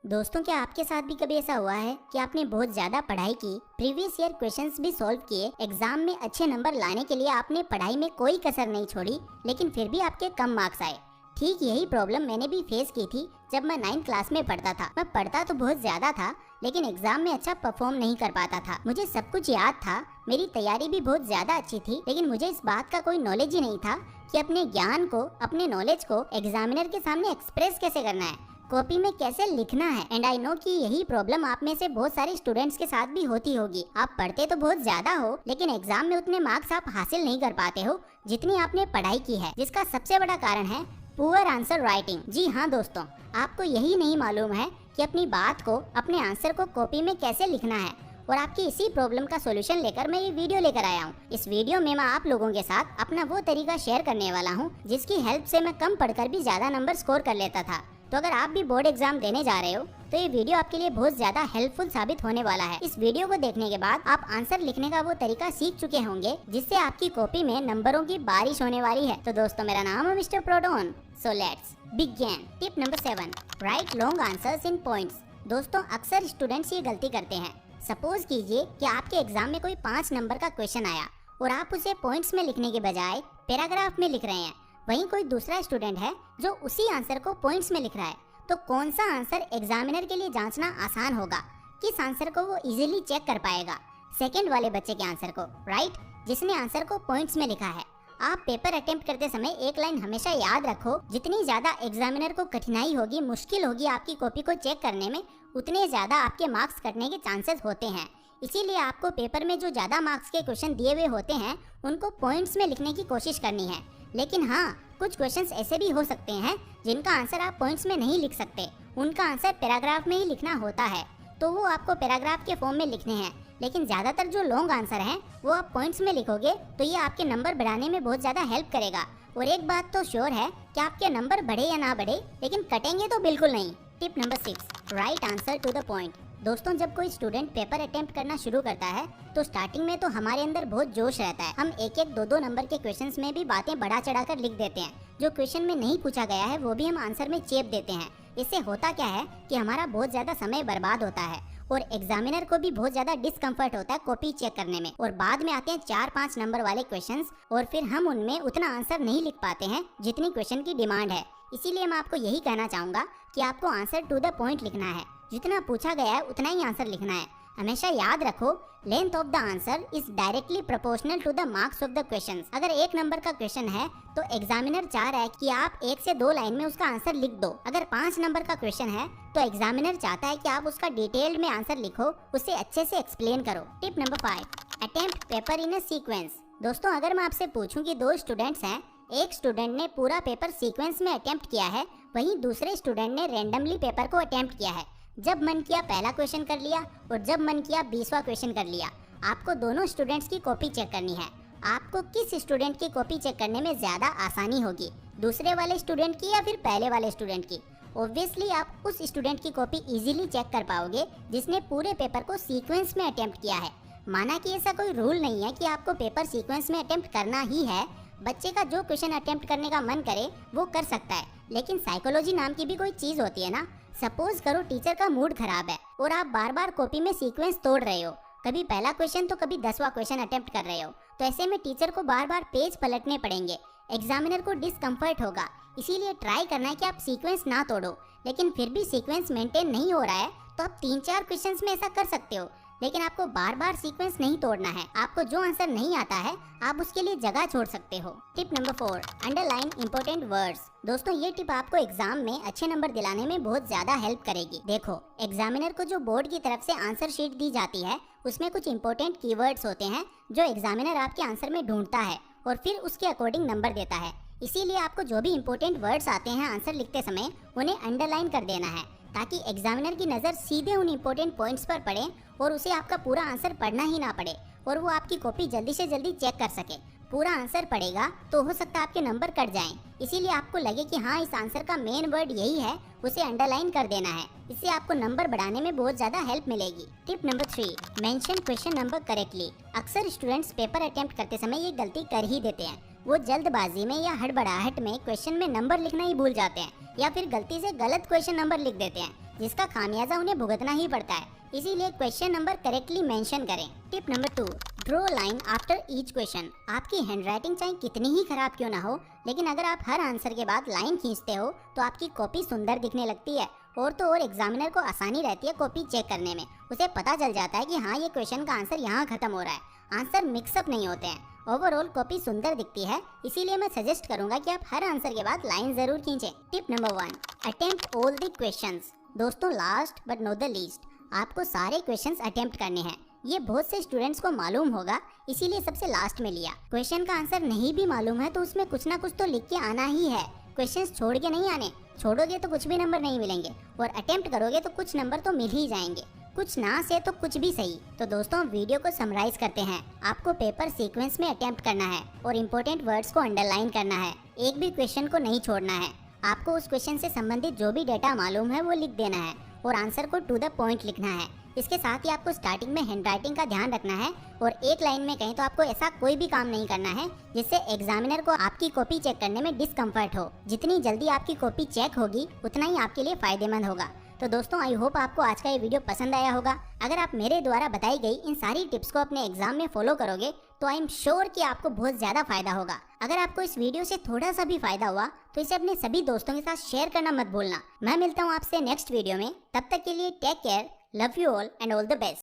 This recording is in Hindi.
दोस्तों, क्या आपके साथ भी कभी ऐसा हुआ है कि आपने बहुत ज्यादा पढ़ाई की, प्रीवियस ईयर क्वेश्चंस भी सॉल्व किए, एग्जाम में अच्छे नंबर लाने के लिए आपने पढ़ाई में कोई कसर नहीं छोड़ी, लेकिन फिर भी आपके कम मार्क्स आए। ठीक यही प्रॉब्लम मैंने भी फेस की थी जब मैं 9th क्लास में पढ़ता था। मैं पढ़ता तो बहुत ज्यादा था, लेकिन एग्जाम में अच्छा परफॉर्म नहीं कर पाता था। मुझे सब कुछ याद था, मेरी तैयारी भी बहुत ज्यादा अच्छी थी, लेकिन मुझे इस बात का कोई नॉलेज ही नहीं था कि अपने ज्ञान को, अपने नॉलेज को एग्जामिनर के सामने एक्सप्रेस कैसे करना है, कॉपी में कैसे लिखना है। एंड आई नो कि यही प्रॉब्लम आप में से बहुत सारे स्टूडेंट्स के साथ भी होती होगी। आप पढ़ते तो बहुत ज्यादा हो, लेकिन एग्जाम में उतने मार्क्स आप हासिल नहीं कर पाते हो जितनी आपने पढ़ाई की है, जिसका सबसे बड़ा कारण है पुअर आंसर राइटिंग। जी हाँ दोस्तों, आपको यही नहीं मालूम है कि अपनी बात को, अपने आंसर को कॉपी में कैसे लिखना है। और आपकी इसी प्रॉब्लम का सॉल्यूशन लेकर मैं ये वीडियो लेकर आया हूँ। इस वीडियो में मैं आप लोगों के साथ अपना वो तरीका शेयर करने वाला हूँ जिसकी हेल्प से मैं कम पढ़कर भी ज्यादा नंबर स्कोर कर लेता था। तो अगर आप भी बोर्ड एग्जाम देने जा रहे हो तो ये वीडियो आपके लिए बहुत ज्यादा हेल्पफुल साबित होने वाला है। इस वीडियो को देखने के बाद आप आंसर लिखने का वो तरीका सीख चुके होंगे जिससे आपकी कॉपी में नंबरों की बारिश होने वाली है। तो दोस्तों, मेरा नाम है mister proton. So let's begin. Tip number 7, right long answers in points. दोस्तों, अक्सर स्टूडेंट्स ये गलती करते हैं। सपोज कीजिए कि आपके एग्जाम में कोई 5 नंबर का क्वेश्चन आया और आप उसे पॉइंट्स में लिखने के बजाय पैराग्राफ में लिख रहे हैं। वहीं कोई दूसरा स्टूडेंट है जो उसी आंसर को पॉइंट्स में लिख रहा है। तो कौन सा आंसर एग्जामिनर के लिए जांचना आसान होगा, किस आंसर को वो इजीली चेक कर पाएगा? सेकंड वाले बच्चे के आंसर को, राइट, जिसने आंसर को पॉइंट्स में लिखा है। आप पेपर अटेम्प्ट करते समय एक लाइन हमेशा याद रखो, जितनी ज्यादा एग्जामिनर को कठिनाई होगी, मुश्किल होगी आपकी कॉपी को चेक करने में, उतने ज्यादा आपके मार्क्स कटने के चांसेस होते हैं। इसीलिए आपको पेपर में जो ज्यादा मार्क्स के क्वेश्चन दिए हुए होते हैं उनको पॉइंट्स में लिखने की कोशिश करनी है। लेकिन हाँ, कुछ क्वेश्चंस ऐसे भी हो सकते हैं जिनका आंसर आप पॉइंट्स में नहीं लिख सकते, उनका आंसर पैराग्राफ में ही लिखना होता है, तो वो आपको पैराग्राफ के फॉर्म में लिखने हैं। लेकिन ज्यादातर जो लॉन्ग आंसर हैं वो आप पॉइंट्स में लिखोगे तो ये आपके नंबर बढ़ाने में बहुत ज्यादा हेल्प करेगा। और एक बात तो श्योर है कि आपके नंबर बढ़े या ना बढ़े, लेकिन कटेंगे तो बिल्कुल नहीं। Tip number 6, right answer to the point. दोस्तों, जब कोई स्टूडेंट पेपर अटेम्प्ट करना शुरू करता है तो स्टार्टिंग में तो हमारे अंदर बहुत जोश रहता है। हम एक एक, दो दो नंबर के क्वेश्चंस में भी बातें बढ़ा चढ़ाकर लिख देते हैं। जो क्वेश्चन में नहीं पूछा गया है वो भी हम आंसर में चेप देते हैं। इससे होता क्या है कि हमारा बहुत ज्यादा समय बर्बाद होता है और एग्जामिनर को भी बहुत ज्यादा डिस्कम्फर्ट होता है कॉपी चेक करने में। और बाद में आते हैं 4-5 नंबर वाले क्वेश्चंस और फिर हम उनमें उतना आंसर नहीं लिख पाते हैं जितनी क्वेश्चन की डिमांड है। इसीलिए मैं आपको यही कहना चाहूंगा कि आपको आंसर टू द पॉइंट लिखना है। जितना पूछा गया है उतना ही आंसर लिखना है। हमेशा याद रखो, length of the answer is directly proportional to the marks of the question. अगर 1 नंबर का क्वेश्चन है तो एग्जामिनर चाह रहा है कि आप 1 से 2 लाइन में उसका आंसर लिख दो। अगर 5 नंबर का क्वेश्चन है तो एग्जामिनर चाहता है कि आप उसका डिटेल्ड में आंसर लिखो, उसे अच्छे से एक्सप्लेन करो। Tip number 5, attempt paper in a sequence. दोस्तों, अगर मैं आपसे पूछूं कि 2 स्टूडेंट्स हैं, एक स्टूडेंट ने पूरा पेपर सीक्वेंस में अटेम्प्ट किया है, वहीं दूसरे स्टूडेंट ने रैंडमली पेपर को अटेम्प्ट किया है। जब मन किया पहला क्वेश्चन कर लिया और जब मन किया 20वां क्वेश्चन कर लिया। आपको दोनों स्टूडेंट्स की कॉपी चेक करनी है। आपको किस स्टूडेंट की कॉपी चेक करने में ज्यादा आसानी होगी, दूसरे वाले स्टूडेंट की या फिर पहले वाले स्टूडेंट की? ऑब्वियसली आप उस स्टूडेंट की कॉपी इजीली चेक कर पाओगे जिसने पूरे पेपर को सीक्वेंस में अटेम्प्ट किया है। माना कि ऐसा कोई रूल नहीं है कि आपको पेपर सीक्वेंस में अटेम्प्ट करना ही है। बच्चे का जो क्वेश्चन अटेम्प्ट करने का मन करे वो कर सकता है, लेकिन साइकोलॉजी नाम की भी कोई चीज होती है ना। सपोज करो टीचर का मूड खराब है और आप बार बार कॉपी में सीक्वेंस तोड़ रहे हो, कभी पहला क्वेश्चन तो कभी 10वां क्वेश्चन अटेम्प्ट कर रहे हो, तो ऐसे में टीचर को बार बार पेज पलटने पड़ेंगे, एग्जामिनर को डिस्कम्फर्ट होगा। इसीलिए ट्राई करना है कि आप सीक्वेंस ना तोड़ो। लेकिन फिर भी सीक्वेंस मेंटेन नहीं हो रहा है तो आप 3-4 क्वेश्चंस में ऐसा कर सकते हो, लेकिन आपको बार बार सीक्वेंस नहीं तोड़ना है। आपको जो आंसर नहीं आता है आप उसके लिए जगह छोड़ सकते हो। Tip number 4, underline important words. दोस्तों, ये टिप आपको एग्जाम में अच्छे नंबर दिलाने में बहुत ज्यादा हेल्प करेगी। देखो, एग्जामिनर को जो बोर्ड की तरफ से आंसर शीट दी जाती है उसमें कुछ इंपॉर्टेंट कीवर्ड्स होते हैं जो एग्जामिनर आपके आंसर में ढूंढता है और फिर उसके अकॉर्डिंग नंबर देता है। इसीलिए आपको जो भी इंपॉर्टेंट वर्ड्स आते हैं आंसर लिखते समय उन्हें अंडरलाइन कर देना है, ताकि एग्जामिनर की नज़र सीधे उन इंपॉर्टेंट पॉइंट्स पर पड़े और उसे आपका पूरा आंसर पढ़ना ही ना पड़े और वो आपकी कॉपी जल्दी से जल्दी चेक कर सके। पूरा आंसर पढ़ेगा तो हो सकता है आपके नंबर कट जाएं। इसीलिए आपको लगे कि हाँ, इस आंसर का मेन वर्ड यही है, उसे अंडरलाइन कर देना है। इससे आपको नंबर बढ़ाने में बहुत ज्यादा हेल्प मिलेगी। Tip number 3, mention question number correctly. अक्सर स्टूडेंट्स पेपर अटेम्प्ट करते समय ये गलती कर ही देते हैं। वो जल्दबाजी में या हड़बड़ाहट में क्वेश्चन में नंबर लिखना ही भूल जाते हैं या फिर गलती से गलत क्वेश्चन नंबर लिख देते हैं। जिसका खामियाजा उन्हें भुगतना ही पड़ता है। इसीलिए क्वेश्चन नंबर करेक्टली मेंशन करें। Tip number 2, draw line after each question. आपकी हैंडराइटिंग चाहे कितनी ही खराब क्यों ना हो, लेकिन अगर आप हर आंसर के बाद लाइन खींचते हो तो आपकी कॉपी सुंदर दिखने लगती है। और तो और एग्जामिनर को आसानी रहती है कॉपी चेक करने में। उसे पता चल जाता है कि हाँ, ये क्वेश्चन का आंसर यहाँ खत्म हो रहा है, आंसर मिक्सअप नहीं होते हैं। ओवरऑल कॉपी सुंदर दिखती है, इसीलिए मैं सजेस्ट करूंगा कि आप हर आंसर के बाद लाइन जरूर खींचें। Tip number 1, attempt all the questions. दोस्तों, last but not the least, आपको सारे क्वेश्चंस अटेम्प्ट करने हैं। ये बहुत से स्टूडेंट्स को मालूम होगा, इसीलिए सबसे लास्ट में लिया। क्वेश्चन का आंसर नहीं भी मालूम है तो उसमें कुछ ना कुछ तो लिख के आना ही है। क्वेश्चंस छोड़ के नहीं आने, छोड़ोगे तो कुछ भी नंबर नहीं मिलेंगे, और अटेम्प्ट करोगे तो कुछ नंबर तो मिल ही जाएंगे। कुछ ना से तो कुछ भी सही। तो दोस्तों, वीडियो को समराइज करते हैं। आपको पेपर सीक्वेंस में अटेम्प्ट करना है और इम्पोर्टेंट वर्ड्स को अंडरलाइन करना है। एक भी क्वेश्चन को नहीं छोड़ना है। आपको उस क्वेश्चन से संबंधित जो भी डेटा मालूम है वो लिख देना है और आंसर को टू द पॉइंट लिखना है। इसके साथ ही आपको स्टार्टिंग में हैंडराइटिंग का ध्यान रखना है और एक लाइन में कहीं तो आपको ऐसा कोई भी काम नहीं करना है जिससे एग्जामिनर को आपकी कॉपी चेक करने में डिस्कम्फर्ट हो। जितनी जल्दी आपकी कॉपी चेक होगी उतना ही आपके लिए फायदेमंद होगा। तो दोस्तों, आई होप आपको आज का ये वीडियो पसंद आया होगा। अगर आप मेरे द्वारा बताई गई इन सारी टिप्स को अपने एग्जाम में फॉलो करोगे तो आई एम श्योर कि आपको बहुत ज्यादा फायदा होगा। अगर आपको इस वीडियो से थोड़ा सा भी फायदा हुआ तो इसे अपने सभी दोस्तों के साथ शेयर करना मत भूलना। मैं मिलता हूँ आपसे नेक्स्ट वीडियो में। तब तक के लिए take care, love you all and all the best.